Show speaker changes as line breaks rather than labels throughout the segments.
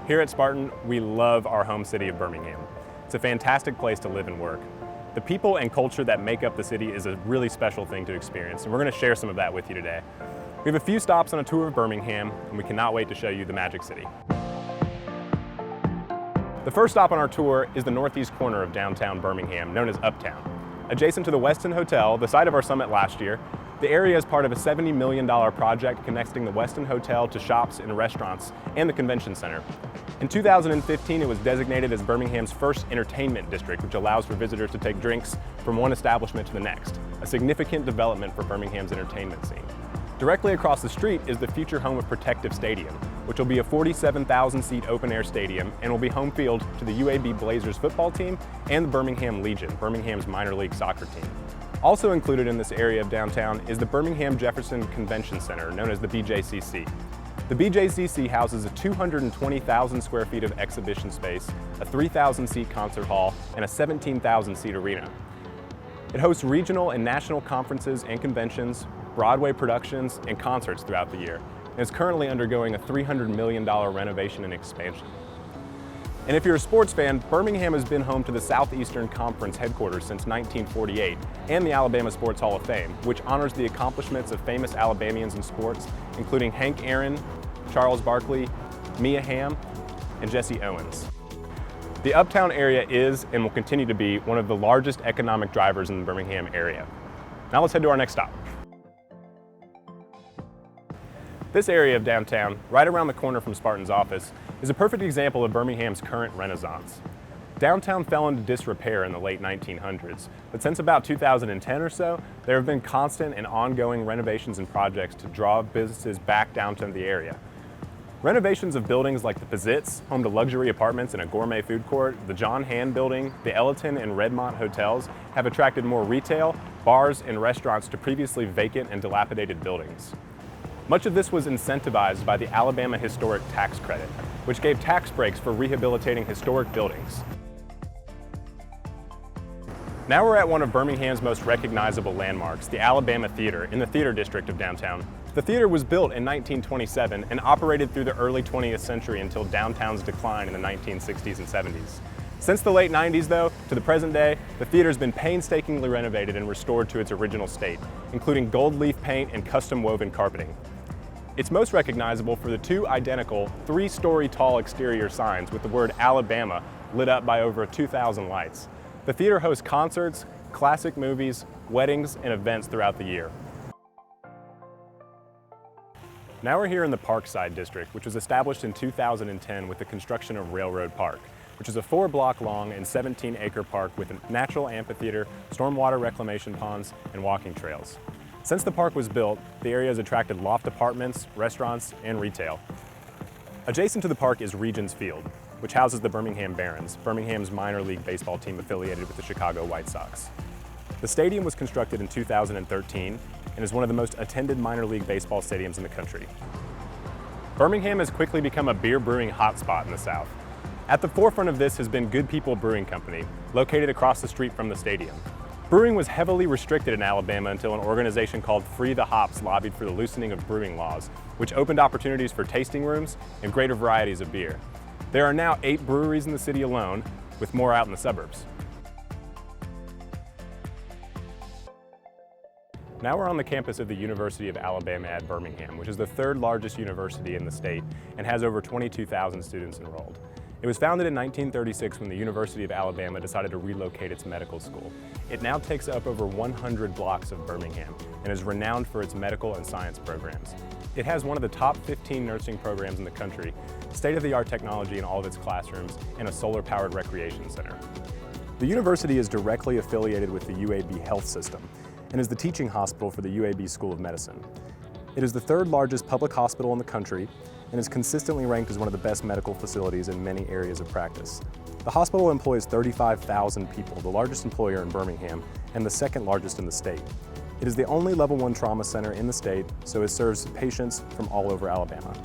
Here at Spartan, we love our home city of Birmingham. It's a fantastic place to live and work. The people and culture that make up the city is a really special thing to experience, and we're going to share some of that with you today. We have a few stops on a tour of Birmingham, and we cannot wait to show you the Magic City. The first stop on our tour is the northeast corner of downtown Birmingham, known as Uptown. Adjacent to the Westin Hotel, the site of our summit last year, the area is part of a $70 million project connecting the Westin Hotel to shops and restaurants and the convention center. In 2015, it was designated as Birmingham's first entertainment district, which allows for visitors to take drinks from one establishment to the next, a significant development for Birmingham's entertainment scene. Directly across the street is the future home of Protective Stadium, which will be a 47,000-seat open-air stadium and will be home field to the UAB Blazers football team and the Birmingham Legion, Birmingham's minor league soccer team. Also included in this area of downtown is the Birmingham Jefferson Convention Center, known as the BJCC. The BJCC houses a 220,000 square feet of exhibition space, a 3,000-seat concert hall, and a 17,000-seat arena. It hosts regional and national conferences and conventions, Broadway productions, and concerts throughout the year, and is currently undergoing a $300 million renovation and expansion. And if you're a sports fan, Birmingham has been home to the Southeastern Conference headquarters since 1948 and the Alabama Sports Hall of Fame, which honors the accomplishments of famous Alabamians in sports, including Hank Aaron, Charles Barkley, Mia Hamm, and Jesse Owens. The Uptown area is and will continue to be one of the largest economic drivers in the Birmingham area. Now let's head to our next stop. This area of downtown, right around the corner from Spartan's office, is a perfect example of Birmingham's current renaissance. Downtown fell into disrepair in the late 1900s, but since about 2010 or so, there have been constant and ongoing renovations and projects to draw businesses back downtown the area. Renovations of buildings like the Pizitz, home to luxury apartments and a gourmet food court, the John Hand Building, the Elliton and Redmont hotels have attracted more retail, bars, and restaurants to previously vacant and dilapidated buildings. Much of this was incentivized by the Alabama Historic Tax Credit, which gave tax breaks for rehabilitating historic buildings. Now we're at one of Birmingham's most recognizable landmarks, the Alabama Theater in the Theater District of downtown. The theater was built in 1927 and operated through the early 20th century until downtown's decline in the 1960s and 70s. Since the late 90s, though, to the present day, the theater's been painstakingly renovated and restored to its original state, including gold leaf paint and custom woven carpeting. It's most recognizable for the two identical 3-story tall exterior signs with the word Alabama lit up by over 2,000 lights. The theater hosts concerts, classic movies, weddings, and events throughout the year. Now we're here in the Parkside District, which was established in 2010 with the construction of Railroad Park, which is a 4-block long and 17-acre park with a natural amphitheater, stormwater reclamation ponds, and walking trails. Since the park was built, the area has attracted loft apartments, restaurants, and retail. Adjacent to the park is Regions Field, which houses the Birmingham Barons, Birmingham's minor league baseball team affiliated with the Chicago White Sox. The stadium was constructed in 2013 and is one of the most attended minor league baseball stadiums in the country. Birmingham has quickly become a beer brewing hotspot in the South. At the forefront of this has been Good People Brewing Company, located across the street from the stadium. Brewing was heavily restricted in Alabama until an organization called Free the Hops lobbied for the loosening of brewing laws, which opened opportunities for tasting rooms and greater varieties of beer. There are now 8 breweries in the city alone, with more out in the suburbs. Now we're on the campus of the University of Alabama at Birmingham, which is the 3rd largest university in the state and has over 22,000 students enrolled. It was founded in 1936 when the University of Alabama decided to relocate its medical school. It now takes up over 100 blocks of Birmingham and is renowned for its medical and science programs. It has one of the top 15 nursing programs in the country, state-of-the-art technology in all of its classrooms, and a solar-powered recreation center. The university is directly affiliated with the UAB health system and is the teaching hospital for the UAB School of Medicine. It is the 3rd largest public hospital in the country and is consistently ranked as one of the best medical facilities in many areas of practice. The hospital employs 35,000 people, the largest employer in Birmingham, and the 2nd largest in the state. It is the only level 1 trauma center in the state, so it serves patients from all over Alabama.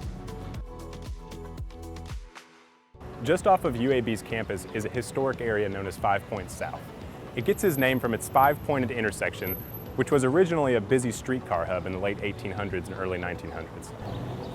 Just off of UAB's campus is a historic area known as 5 Points South. It gets its name from its 5-pointed intersection which was originally a busy streetcar hub in the late 1800s and early 1900s.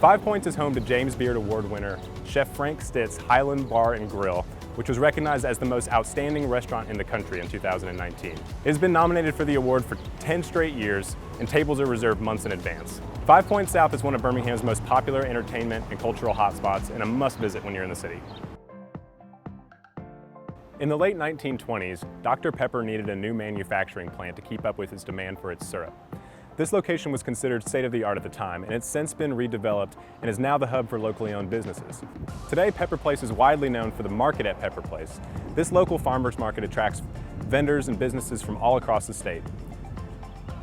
5 Points is home to James Beard Award winner Chef Frank Stitt's Highland Bar and Grill, which was recognized as the most outstanding restaurant in the country in 2019. It has been nominated for the award for 10 straight years, and tables are reserved months in advance. 5 Points South is one of Birmingham's most popular entertainment and cultural hotspots and a must visit when you're in the city. In the late 1920s, Dr. Pepper needed a new manufacturing plant to keep up with its demand for its syrup. This location was considered state-of-the-art at the time, and it's since been redeveloped and is now the hub for locally owned businesses. Today, Pepper Place is widely known for the market at Pepper Place. This local farmers market attracts vendors and businesses from all across the state.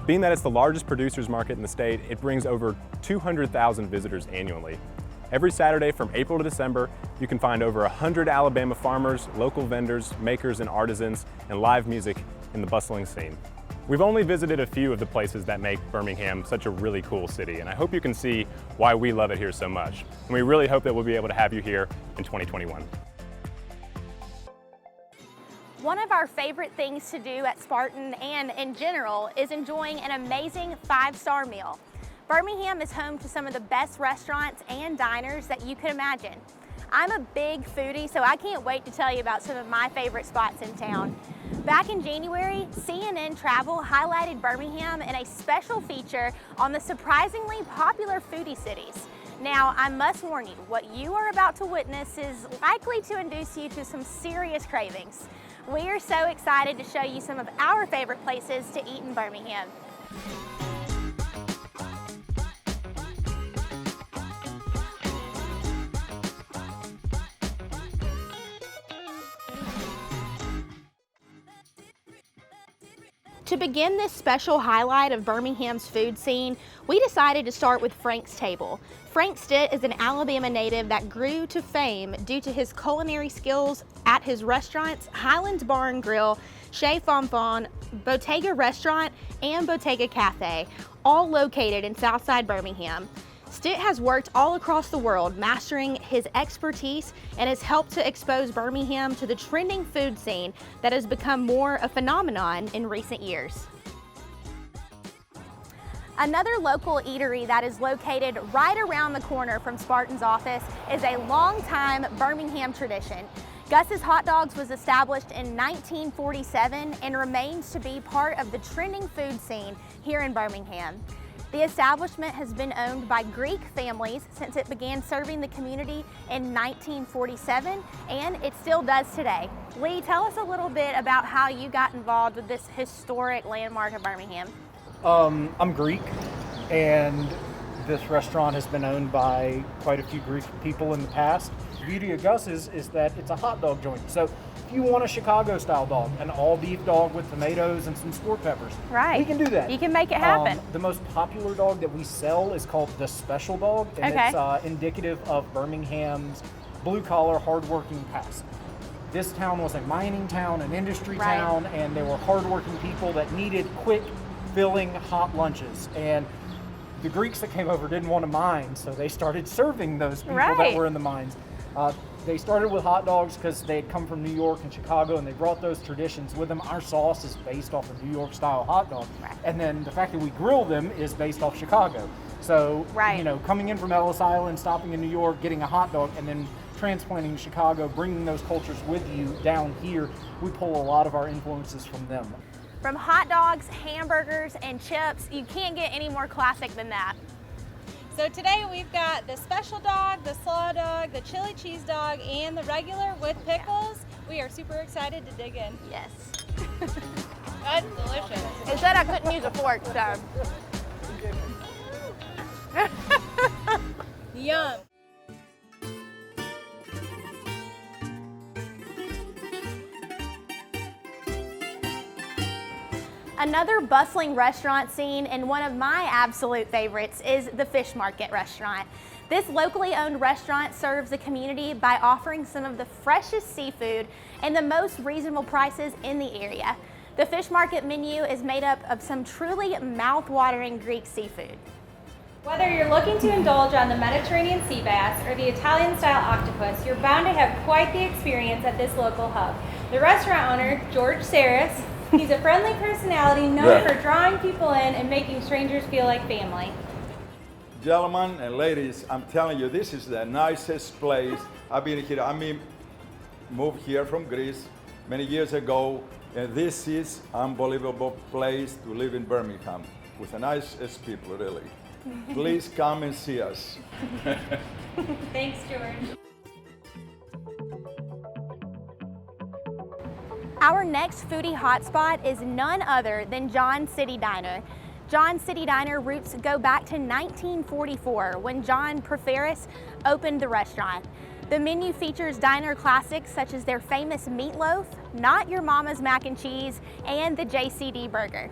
Being that it's the largest producers market in the state, it brings over 200,000 visitors annually. Every Saturday from April to December, you can find over 100 Alabama farmers, local vendors, makers, and artisans, and live music in the bustling scene. We've only visited a few of the places that make Birmingham such a really cool city, and I hope you can see why we love it here so much. And we really hope that we'll be able to have you here in 2021.
One of our favorite things to do at Spartan and in general is enjoying an amazing 5-star meal. Birmingham is home to some of the best restaurants and diners that you could imagine. I'm a big foodie, so I can't wait to tell you about some of my favorite spots in town. Back in January, CNN Travel highlighted Birmingham in a special feature on the surprisingly popular foodie cities. Now, I must warn you, what you are about to witness is likely to induce you to some serious cravings. We are so excited to show you some of our favorite places to eat in Birmingham. To begin this special highlight of Birmingham's food scene, we decided to start with Frank's Table. Frank Stitt is an Alabama native that grew to fame due to his culinary skills at his restaurants, Highlands Bar and Grill, Chez Fonfon, Bottega Restaurant, and Bottega Cafe, all located in Southside Birmingham. Stitt has worked all across the world, mastering his expertise, and has helped to expose Birmingham to the trending food scene that has become more a phenomenon in recent years. Another local eatery that is located right around the corner from Spartan's office is a long-time Birmingham tradition. Gus's Hot Dogs was established in 1947 and remains to be part of the trending food scene here in Birmingham. The establishment has been owned by Greek families since it began serving the community in 1947, and it still does today. Lee, tell us a little bit about how you got involved with this historic landmark of Birmingham.
I'm Greek, and this restaurant has been owned by quite a few Greek people in the past. The beauty of Gus's is that it's a hot dog joint. So if you want a Chicago-style dog, an all-beef dog with tomatoes and some sport peppers,
right,
we can do that.
You can make it happen.
The most popular dog that we sell is called the Special Dog, and it's indicative of Birmingham's blue-collar, hard-working past. This town was a mining town, an industry town, and there were hard-working people that needed quick, filling, hot lunches. And the Greeks that came over didn't want to mine, so they started serving those people that were in the mines. They started with hot dogs because they had come from New York and Chicago, and they brought those traditions with them. Our sauce is based off of New York style hot dog. And then the fact that we grill them is based off Chicago. So, you know, coming in from Ellis Island, stopping in New York, getting a hot dog, and then transplanting to Chicago, bringing those cultures with you down here, we pull a lot of our influences from them.
From hot dogs, hamburgers, and chips, you can't get any more classic than that.
So today we've got the special dog, the slaw dog, the chili cheese dog, and the regular with pickles. We are super excited to dig in.
Yes.
That's delicious.
It said I couldn't use a fork, so.
Yum.
Another bustling restaurant scene, and one of my absolute favorites, is the Fish Market restaurant. This locally owned restaurant serves the community by offering some of the freshest seafood and the most reasonable prices in the area. The Fish Market menu is made up of some truly mouth-watering Greek seafood.
Whether you're looking to indulge on the Mediterranean sea bass or the Italian-style octopus, you're bound to have quite the experience at this local hub. The restaurant owner, George Saris, He's a friendly personality known for drawing people in and making strangers feel like family.
Gentlemen and ladies, I'm telling you, this is the nicest place. I've been here, moved here from Greece many years ago, and this is unbelievable place to live in Birmingham with the nicest people, really. Please come and see us.
Thanks, George.
Our next foodie hotspot is none other than John's City Diner. John's City Diner roots go back to 1944 when John Preferis opened the restaurant. The menu features diner classics such as their famous meatloaf, Not Your Mama's mac and cheese, and the JCD burger.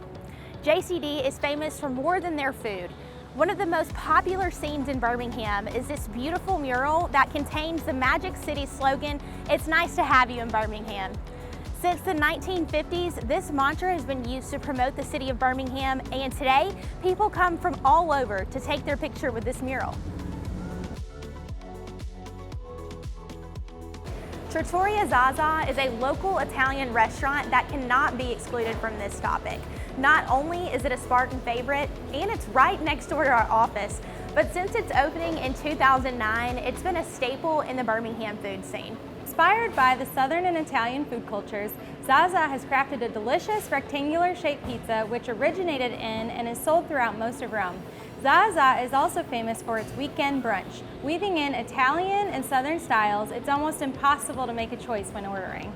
JCD is famous for more than their food. One of the most popular scenes in Birmingham is this beautiful mural that contains the Magic City slogan, "It's nice to have you in Birmingham." Since the 1950s, this mantra has been used to promote the city of Birmingham, and today, people come from all over to take their picture with this mural. Trattoria ZAZA is a local Italian restaurant that cannot be excluded from this topic. Not only is it a Spartan favorite, and it's right next door to our office, but since its opening in 2009, it's been a staple in the Birmingham food scene.
Inspired by the Southern and Italian food cultures, ZAZA has crafted a delicious rectangular shaped pizza which originated in and is sold throughout most of Rome. ZAZA is also famous for its weekend brunch. Weaving in Italian and Southern styles, it's almost impossible to make a choice when ordering.